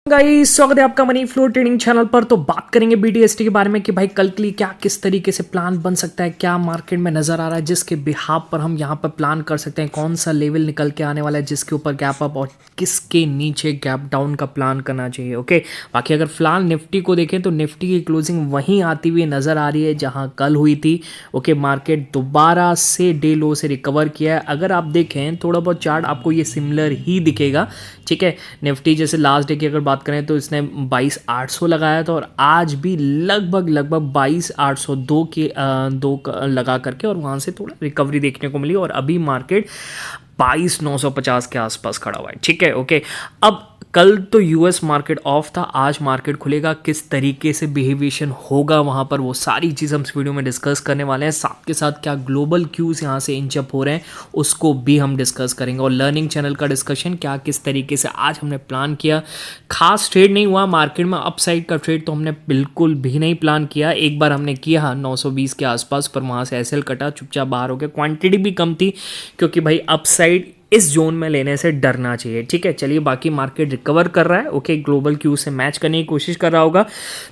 Guys स्वागत है आपका मनी फ्लो ट्रेडिंग चैनल पर। तो बात करेंगे बीटीएसटी के बारे में कि भाई कल के लिए क्या किस तरीके से प्लान बन सकता है, क्या मार्केट में नजर आ रहा है जिसके बिहाफ पर हम यहाँ पर प्लान कर सकते हैं, कौन सा लेवल निकल के आने वाला है जिसके ऊपर गैप अप और किसके नीचे गैप डाउन का प्लान करना चाहिए। ओके, बाकी अगर फिलहाल निफ्टी को देखें तो निफ्टी की क्लोजिंग वहीं आती हुई नजर आ रही है जहां कल हुई थी। ओके, मार्केट दोबारा से डे लो से रिकवर किया है। अगर आप देखें थोड़ा बहुत चार्ट आपको ये सिमिलर ही दिखेगा। ठीक है, निफ्टी जैसे लास्ट डे की अगर बात करें तो इसने 22,800 लगाया था और आज भी लगभग 22,802 के लगा करके और वहाँ से थोड़ा रिकवरी देखने को मिली और अभी मार्केट 22,950 के आसपास खड़ा हुआ है। ठीक है, ओके। अब कल तो यूएस मार्केट ऑफ था, आज मार्केट खुलेगा, किस तरीके से बिहेविएशन होगा वहाँ पर वो सारी चीज़ हम इस वीडियो में डिस्कस करने वाले हैं। साथ के साथ क्या ग्लोबल क्यूज़ यहाँ से इंच अप हो रहे हैं उसको भी हम डिस्कस करेंगे और लर्निंग चैनल का डिस्कशन क्या किस तरीके से आज हमने प्लान किया। खास ट्रेड नहीं हुआ मार्केट में, अपसाइड का ट्रेड तो हमने बिल्कुल भी नहीं प्लान किया। एक बार हमने किया 920 के आसपास, पर वहाँ से एसएल कटा, चुपचाप बाहर हो गया। क्वांटिटी भी कम थी क्योंकि भाई अपसाइड इस जोन में लेने से डरना चाहिए। ठीक है, चलिए बाकी मार्केट रिकवर कर रहा है। ओके, ग्लोबल क्यू से मैच करने की कोशिश कर रहा होगा।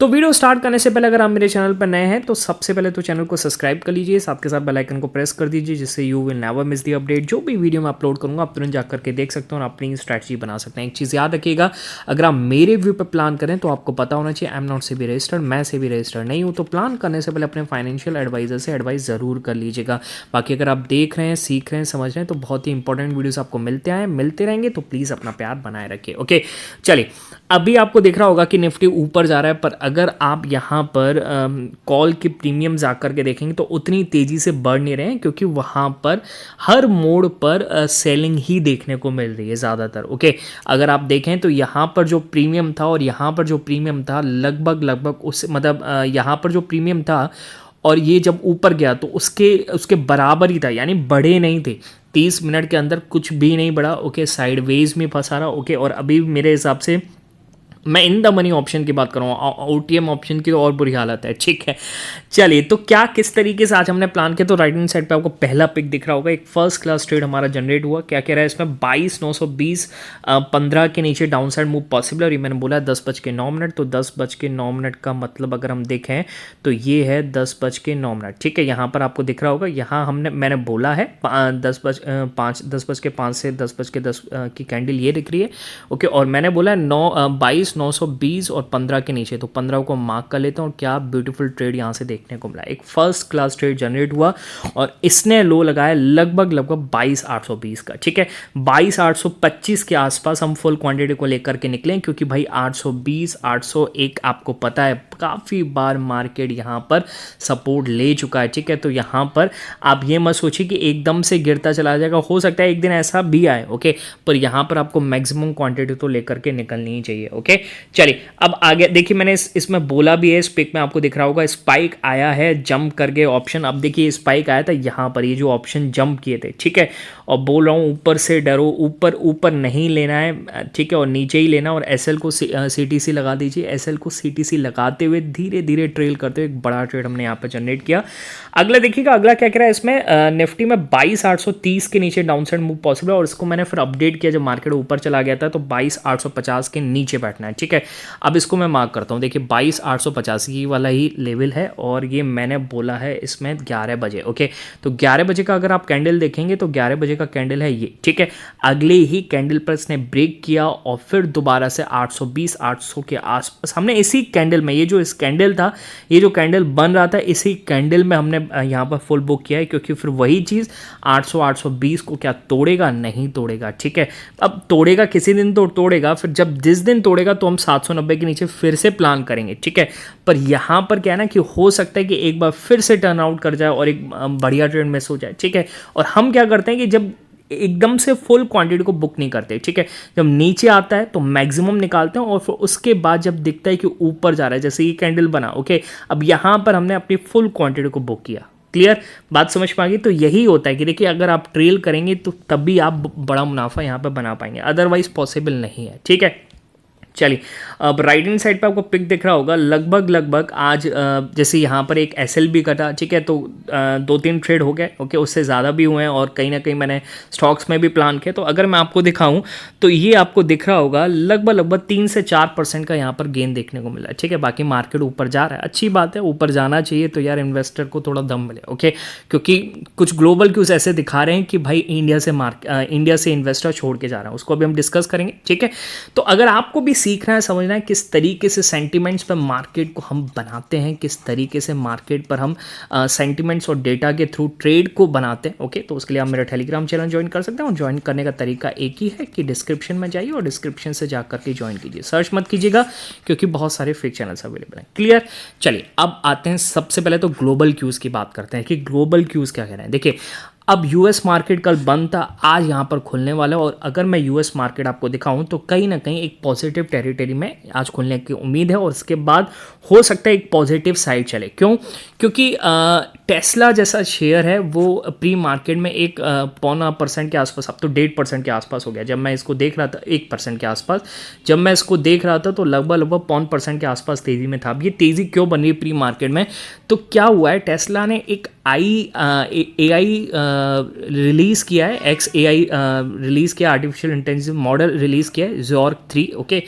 तो वीडियो स्टार्ट करने से पहले अगर आप मेरे चैनल पर नए हैं तो सबसे पहले तो चैनल को सब्सक्राइब कर लीजिए, साथ के साथ बेल आइकन को प्रेस कर दीजिए जिससे you will never miss the update. जो भी वीडियो मैं अपलोड करूंगा आप तुरंत जाकर के देख सकते हो और अपनी स्ट्रैटेजी बना सकते हैं। एक चीज़ याद रखिएगा, अगर आप मेरे व्यू पर प्लान करें तो आपको पता होना चाहिए I am not SEBI registered, मैं सेबी रजिस्टर्ड नहीं हूँ। तो प्लान करने से पहले अपने फाइनेंशियल एडवाइजर से एडवाइस ज़रूर कर लीजिएगा। बाकी अगर आप देख रहे हैं, सीख रहे हैं, समझ रहे हैं तो बहुत ही इंपॉर्टेंट वीडियोस आपको मिलते रहेंगे, तो प्लीज़ अपना प्यार बनाए रखिए। ओके, चलिए अभी आपको दिख रहा होगा कि निफ्टी ऊपर जा रहा है, पर अगर आप यहाँ पर कॉल के प्रीमियम जाकर के देखेंगे तो उतनी तेज़ी से बढ़ नहीं रहे हैं क्योंकि वहाँ पर हर मोड पर सेलिंग ही देखने को मिल रही है ज़्यादातर। ओके, अगर आप देखें तो यहाँ पर जो प्रीमियम था और यहाँ पर जो प्रीमियम था लगभग उस मतलब यहाँ पर जो प्रीमियम था और ये जब ऊपर गया तो उसके बराबर ही था, यानी बढ़े नहीं थे। 30 मिनट के अंदर कुछ भी नहीं बढ़ा। ओके, साइडवेज में फंसा रहा। ओके, और अभी मेरे हिसाब से मैं इन द मनी ऑप्शन की बात करूँ, ओटीएम ऑप्शन की तो और बुरी हालत है। ठीक है, चलिए तो क्या किस तरीके से आज हमने प्लान किया। तो राइट हैंड साइड पे आपको पहला पिक दिख रहा होगा, एक फर्स्ट क्लास ट्रेड हमारा जनरेट हुआ। क्या कह रहा है इसमें 22,920 15 के नीचे डाउन साइड मूव पॉसिबल, और ये मैंने बोला 10:09। तो 10:09 का मतलब अगर हम देखें तो ये है 10:09। ठीक है, यहाँ पर आपको दिख रहा होगा, यहाँ मैंने बोला है 10:05 से 10:10 की कैंडल ये दिख रही है। ओके, और मैंने बोला है 22,920 और 15 के नीचे, तो 15 को मार्क कर लेते हैं। और क्या ब्यूटीफुल ट्रेड यहाँ से देखने को मिला, एक फर्स्ट क्लास ट्रेड जनरेट हुआ और इसने लो लगाया लगभग 22,820 का। ठीक है, 22,825 के आसपास हम फुल क्वांटिटी को लेकर के निकले क्योंकि भाई 820 801 आपको पता है काफ़ी बार मार्केट यहाँ पर सपोर्ट ले चुका है। ठीक है, तो यहाँ पर आप ये मत सोचिए कि एकदम से गिरता चला जाएगा, हो सकता है एक दिन ऐसा भी आए। ओके, पर यहाँ पर आपको मैक्सिमम क्वांटिटी तो लेकर के निकलनी ही चाहिए। ओके, चलिए अब आगे देखिए, मैंने इसमें बोला भी है, इस पिक में आपको दिख रहा होगा स्पाइक आया है जंप करके ऑप्शन। अब देखिए स्पाइक आया था यहाँ पर, ये जो ऑप्शन जंप किए थे। ठीक है, और बोल रहा हूँ ऊपर से डरो, ऊपर नहीं लेना है। ठीक है, और नीचे ही लेना, और एसएल को सीटीसी लगा दीजिए। एसएल को सीटीसी लगाते हुए धीरे धीरे ट्रेल करते हुए एक बड़ा ट्रेड हमने यहाँ पर जनरेट किया। अगला देखिएगा, अगला क्या कह रहा है इसमें, निफ्टी में 22,830 के नीचे डाउन साइड मूव पॉसिबल, और इसको मैंने फिर अपडेट किया जब मार्केट ऊपर चला गया था तो 22,850 के नीचे बैठना है। ठीक है, अब इसको मैं मार्क करता हूँ। देखिए 22,850 ये वाला ही लेवल है और ये मैंने बोला है इसमें 11 बजे। ओके, तो 11 बजे का अगर आप कैंडल देखेंगे तो 11 बजे का कैंडल है ये। ठीक है, अगले ही कैंडल पर इसने ब्रेक किया और फिर दोबारा से 820 800 के आसपास हमने इसी कैंडल में, ये जो इस कैंडल था, ये जो कैंडल बन रहा था इसी कैंडल में हमने यहाँ पर फुल बुक किया है क्योंकि फिर वही चीज़ 800 820 को क्या तोड़ेगा, नहीं तोड़ेगा। ठीक है, अब तोड़ेगा किसी दिन तो तोड़ेगा, फिर जब जिस दिन तोड़ेगा तो हम 790 के नीचे फिर से प्लान करेंगे। ठीक है, पर यहाँ पर क्या है ना कि हो सकता है कि एक बार फिर से टर्न आउट कर जाए और एक बढ़िया ट्रेड मिस हो जाए। ठीक है, और हम क्या करते हैं कि जब एकदम से फुल क्वांटिटी को बुक नहीं करते। ठीक है, जब नीचे आता है तो मैक्सिमम निकालते हैं और फिर उसके बाद जब दिखता है कि ऊपर जा रहा है, जैसे ये कैंडल बना। ओके, अब यहाँ पर हमने अपनी फुल क्वांटिटी को बुक किया। क्लियर बात समझ में आ गई। तो यही होता है कि देखिए अगर आप ट्रेल करेंगे तो तभी आप बड़ा मुनाफा यहाँ पर बना पाएंगे, अदरवाइज पॉसिबल नहीं है। ठीक है, चलिए, अब राइट हैंड साइड पे आपको पिक दिख रहा होगा, लगभग आज जैसे यहाँ पर एक SLB कटा, ठीक है, तो 2-3 ट्रेड हो गए, ओके, उससे ज़्यादा भी हुए हैं और कहीं ना कहीं मैंने स्टॉक्स में भी प्लान किया। तो अगर मैं आपको दिखाऊं तो ये आपको दिख रहा होगा लगभग 3 से 4% का यहाँ पर गेन देखने को मिला है, ठीक है। बाकी मार्केट ऊपर जा रहा है, अच्छी बात है, ऊपर जाना चाहिए तो यार इन्वेस्टर को थोड़ा दम मिले, ओके, क्योंकि कुछ ग्लोबल क्यूज ऐसे दिखा रहे हैं कि भाई इंडिया से इन्वेस्टर छोड़ के जा रहा है, उसको अभी हम डिस्कस करेंगे, ठीक है। तो अगर आपको भी सीखना है, समझना है किस तरीके से सेंटिमेंट्स पर मार्केट को हम बनाते हैं, किस तरीके से मार्केट पर हम सेंटिमेंट्स और डेटा के थ्रू ट्रेड को बनाते हैं, ओके, तो उसके लिए आप मेरा टेलीग्राम चैनल ज्वाइन कर सकते हैं। और ज्वाइन करने का तरीका एक ही है कि डिस्क्रिप्शन में जाइए और डिस्क्रिप्शन से जाकर के ज्वाइन कीजिए, सर्च मत कीजिएगा क्योंकि बहुत सारे फेक चैनल्स अवेलेबल हैं। क्लियर? चलिए, अब आते हैं, सबसे पहले तो ग्लोबल क्यूज की बात करते हैं कि ग्लोबल क्यूज क्या कह रहे हैं। देखिए, अब यूएस मार्केट कल बंद था, आज यहाँ पर खुलने वाला है और अगर मैं यूएस मार्केट आपको दिखाऊं तो कहीं ना कहीं एक पॉजिटिव टेरिटरी में आज खुलने की उम्मीद है और उसके बाद हो सकता है एक पॉजिटिव साइड चले। क्यों? क्योंकि टेस्ला जैसा शेयर है वो प्री मार्केट में 1.25% के आसपास, अब तो 1.5% के आसपास हो गया। जब मैं इसको देख रहा था 1% के आसपास, जब मैं इसको देख रहा था तो लगभग 0.5% के आसपास तेज़ी में था। अब ये तेज़ी क्यों बन रही है प्री मार्केट में? तो क्या हुआ है, टेस्ला ने एक AI रिलीज़ किया है, XAI रिलीज़ किया, आर्टिफिशियल इंटेलिजेंस मॉडल रिलीज़ किया है, Zork 3, okay,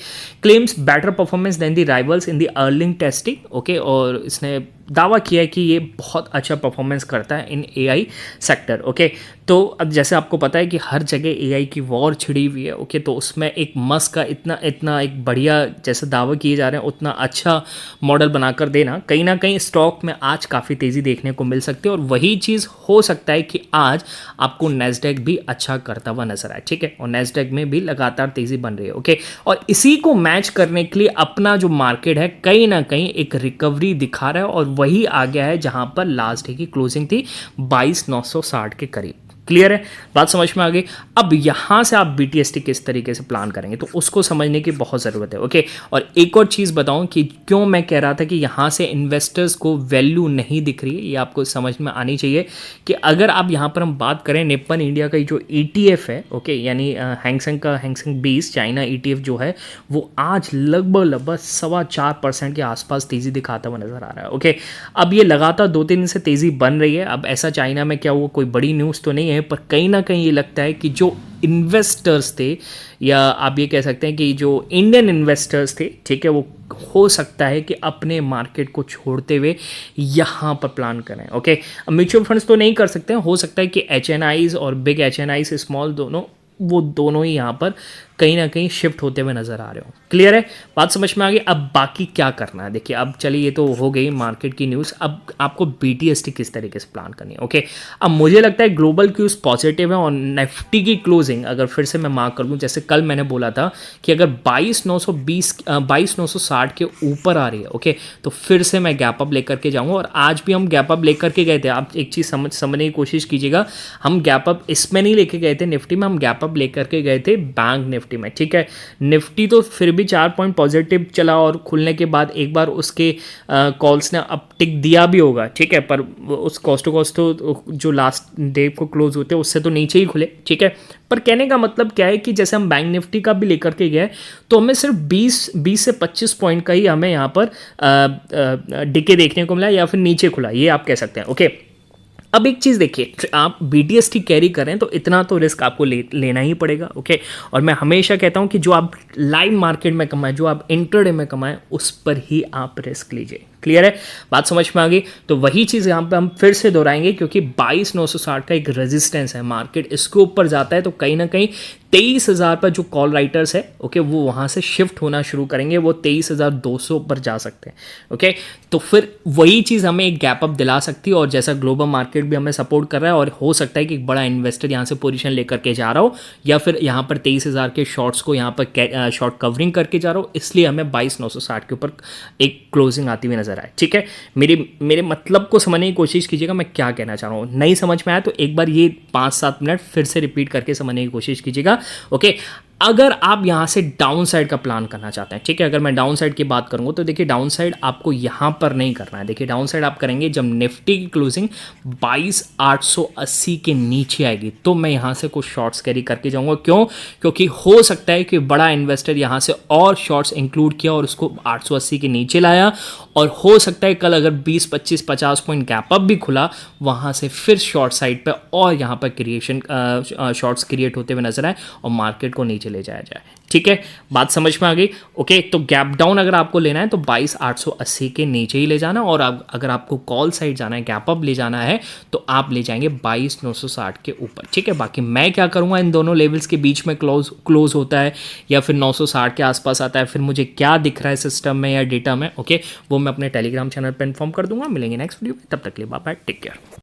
claims better performance than the rivals in the अर्लिंग टेस्टिंग, ओके, और इसने दावा किया है कि ये बहुत अच्छा परफॉर्मेंस करता है इन AI सेक्टर, ओके। तो अब जैसे आपको पता है कि हर जगह AI की वॉर छिड़ी हुई है, ओके, तो उसमें एक मस्क का इतना एक बढ़िया जैसे दावा किए जा रहे हैं उतना अच्छा मॉडल बनाकर देना, कहीं ना कहीं स्टॉक में आज काफ़ी तेज़ी देखने को मिल सकती है और वही चीज़ हो सकता है कि आज आपको नैस्डैक भी अच्छा करता हुआ नजर आए, ठीक है, और नैस्डैक में भी लगातार तेज़ी बन रही है, ओके। और इसी को मैच करने के लिए अपना जो मार्केट है कहीं ना कहीं एक रिकवरी दिखा रहा है और वही आ गया है जहां पर लास्ट डे की क्लोजिंग थी 22,960 के करीब। क्लियर है, बात समझ में आ गई। अब यहां से आप BTST किस तरीके से प्लान करेंगे तो उसको समझने की बहुत ज़रूरत है, ओके। और एक और चीज़ बताऊं कि क्यों मैं कह रहा था कि यहां से इन्वेस्टर्स को वैल्यू नहीं दिख रही है, ये आपको समझ में आनी चाहिए कि अगर आप यहां पर हम बात करें निप्पन इंडिया का जो ETF है, ओके, यानी हैंगसेंग का हैंगसेंग 20 चाइना ETF जो है वो आज लगभग 4.25% के आसपास तेज़ी दिखाता हुआ नजर आ रहा है, ओके। अब ये लगातार 2-3 दिन से तेज़ी बन रही है। अब ऐसा चाइना में क्या हुआ, कोई बड़ी न्यूज़ तो नहीं है, पर कहीं ना कहीं ये लगता है कि जो इन्वेस्टर्स थे या आप ये कह सकते हैं कि जो इंडियन इन्वेस्टर्स थे, ठीक है, वो हो सकता है कि अपने मार्केट को छोड़ते हुए यहाँ पर प्लान करें, ओके। म्यूचुअल फंड्स तो नहीं कर सकते हैं, हो सकता है कि HNIs और बिग HNIs स्मॉल दोनों ही यहाँ पर कहीं ना कहीं शिफ्ट होते हुए नजर आ रहे हो। क्लियर है, बात समझ में आ गई। अब बाकी क्या करना है, देखिए, अब चलिए ये तो हो गई मार्केट की न्यूज़, अब आपको BTST किस तरीके से प्लान करनी है, ओके। अब मुझे लगता है ग्लोबल क्यूज पॉजिटिव है और निफ्टी की क्लोजिंग अगर फिर से मैं मार्क कर दूं, जैसे कल मैंने बोला था कि अगर 22,960 के ऊपर आ रही है, ओके, तो फिर से मैं गैप अप लेकर के जाऊँगा और आज भी हम गैप अप लेकर के गए थे। आप एक चीज़ समझने की कोशिश कीजिएगा, हम गैप अप इसमें नहीं लेके गए थे निफ्टी में, हम गैप अप लेकर के गए थे बैंक निफ्टी में, ठीक है। निफ्टी तो फिर भी 4 पॉइंट पॉजिटिव चला और खुलने के बाद एक बार उसके कॉल्स ने अपटिक दिया भी होगा, ठीक है, पर उस कॉस्ट टू कॉस्ट तो जो लास्ट डे को क्लोज होते हैं उससे तो नीचे ही खुले, ठीक है। पर कहने का मतलब क्या है कि जैसे हम बैंक निफ्टी का भी लेकर के गए तो हमें सिर्फ 20 से 25 पॉइंट का ही हमें यहाँ पर डिके देखने को मिला या फिर नीचे खुला, ये आप कह सकते हैं, ओके। अब एक चीज़ देखिए, आप BTST कैरी करें तो इतना तो रिस्क आपको लेना ही पड़ेगा, ओके। और मैं हमेशा कहता हूं कि जो आप लाइव मार्केट में कमाएं, जो आप इंट्राडे में कमाएं, उस पर ही आप रिस्क लीजिए। क्लियर है, बात समझ में आ गई। तो वही चीज़ यहाँ पे हम फिर से दोहराएंगे क्योंकि 22,960 का एक रेजिस्टेंस है, मार्केट इसके ऊपर जाता है तो कहीं ना कहीं 23,000 पर जो कॉल राइटर्स है, ओके, वो वहाँ से शिफ्ट होना शुरू करेंगे, वो 23,200 पर जा सकते हैं, ओके। तो फिर वही चीज़ हमें एक गैप अप दिला सकती है और जैसा ग्लोबल मार्केट भी हमें सपोर्ट कर रहा है और हो सकता है कि एक बड़ा इन्वेस्टर यहाँ से पोजीशन लेकर के जा रहा हो या फिर यहाँ पर 23,000 के शॉर्ट्स को यहाँ पर शॉर्ट कवरिंग करके जा रहा हो, इसलिए हमें 22,960 के ऊपर एक क्लोजिंग आती हुई नजर आए, ठीक है। मेरे मतलब को समझने की कोशिश कीजिएगा, मैं क्या कहना चाह रहा हूँ। नहीं समझ में आया तो एक बार ये 5-7 मिनट फिर से रिपीट करके समझने की कोशिश कीजिएगा, ओके। अगर आप यहाँ से डाउन साइड का प्लान करना चाहते हैं, ठीक है, अगर मैं डाउन साइड की बात करूँगा तो देखिए डाउन साइड आपको यहाँ पर नहीं करना है। देखिए डाउन साइड आप करेंगे जब निफ्टी की क्लोजिंग 22,880 के नीचे आएगी, तो मैं यहाँ से कुछ शॉर्ट्स कैरी करके जाऊँगा। क्यों? क्योंकि हो सकता है कि बड़ा इन्वेस्टर यहाँ से और शॉर्ट्स इंक्लूड किया और उसको 880 के नीचे लाया, और हो सकता है कल अगर 20, 25, 50 पॉइंट गैप अप भी खुला, वहाँ से फिर शॉर्ट साइड पे और यहाँ पर क्रिएशन शॉर्ट्स क्रिएट होते हुए नजर आए और मार्केट को नीचे ले जाया जाए। ठीक है, बात समझ में आ गई? ओके, तो गैप डाउन अगर आपको लेना है तो 22,880 के नीचे ही ले जाना, और अगर आपको कॉल साइड जाना है, गैप अप ले जाना है, तो आप ले जाएंगे 22,960 के ऊपर। ठीक है, बाकी मैं क्या करूँगा, इन दोनों लेवल्स के बीच में क्लोज होता है या फिर 960 के आसपास आता है, फिर मुझे क्या दिख रहा है सिस्टम में या डेटा में, ओके, वो मैं अपने टेलीग्राम चैनल पर इन्फॉर्म कर दूंगा। मिलेंगे नेक्स्ट वीडियो में, तब तक के लिए बाय बाय, टेक केयर।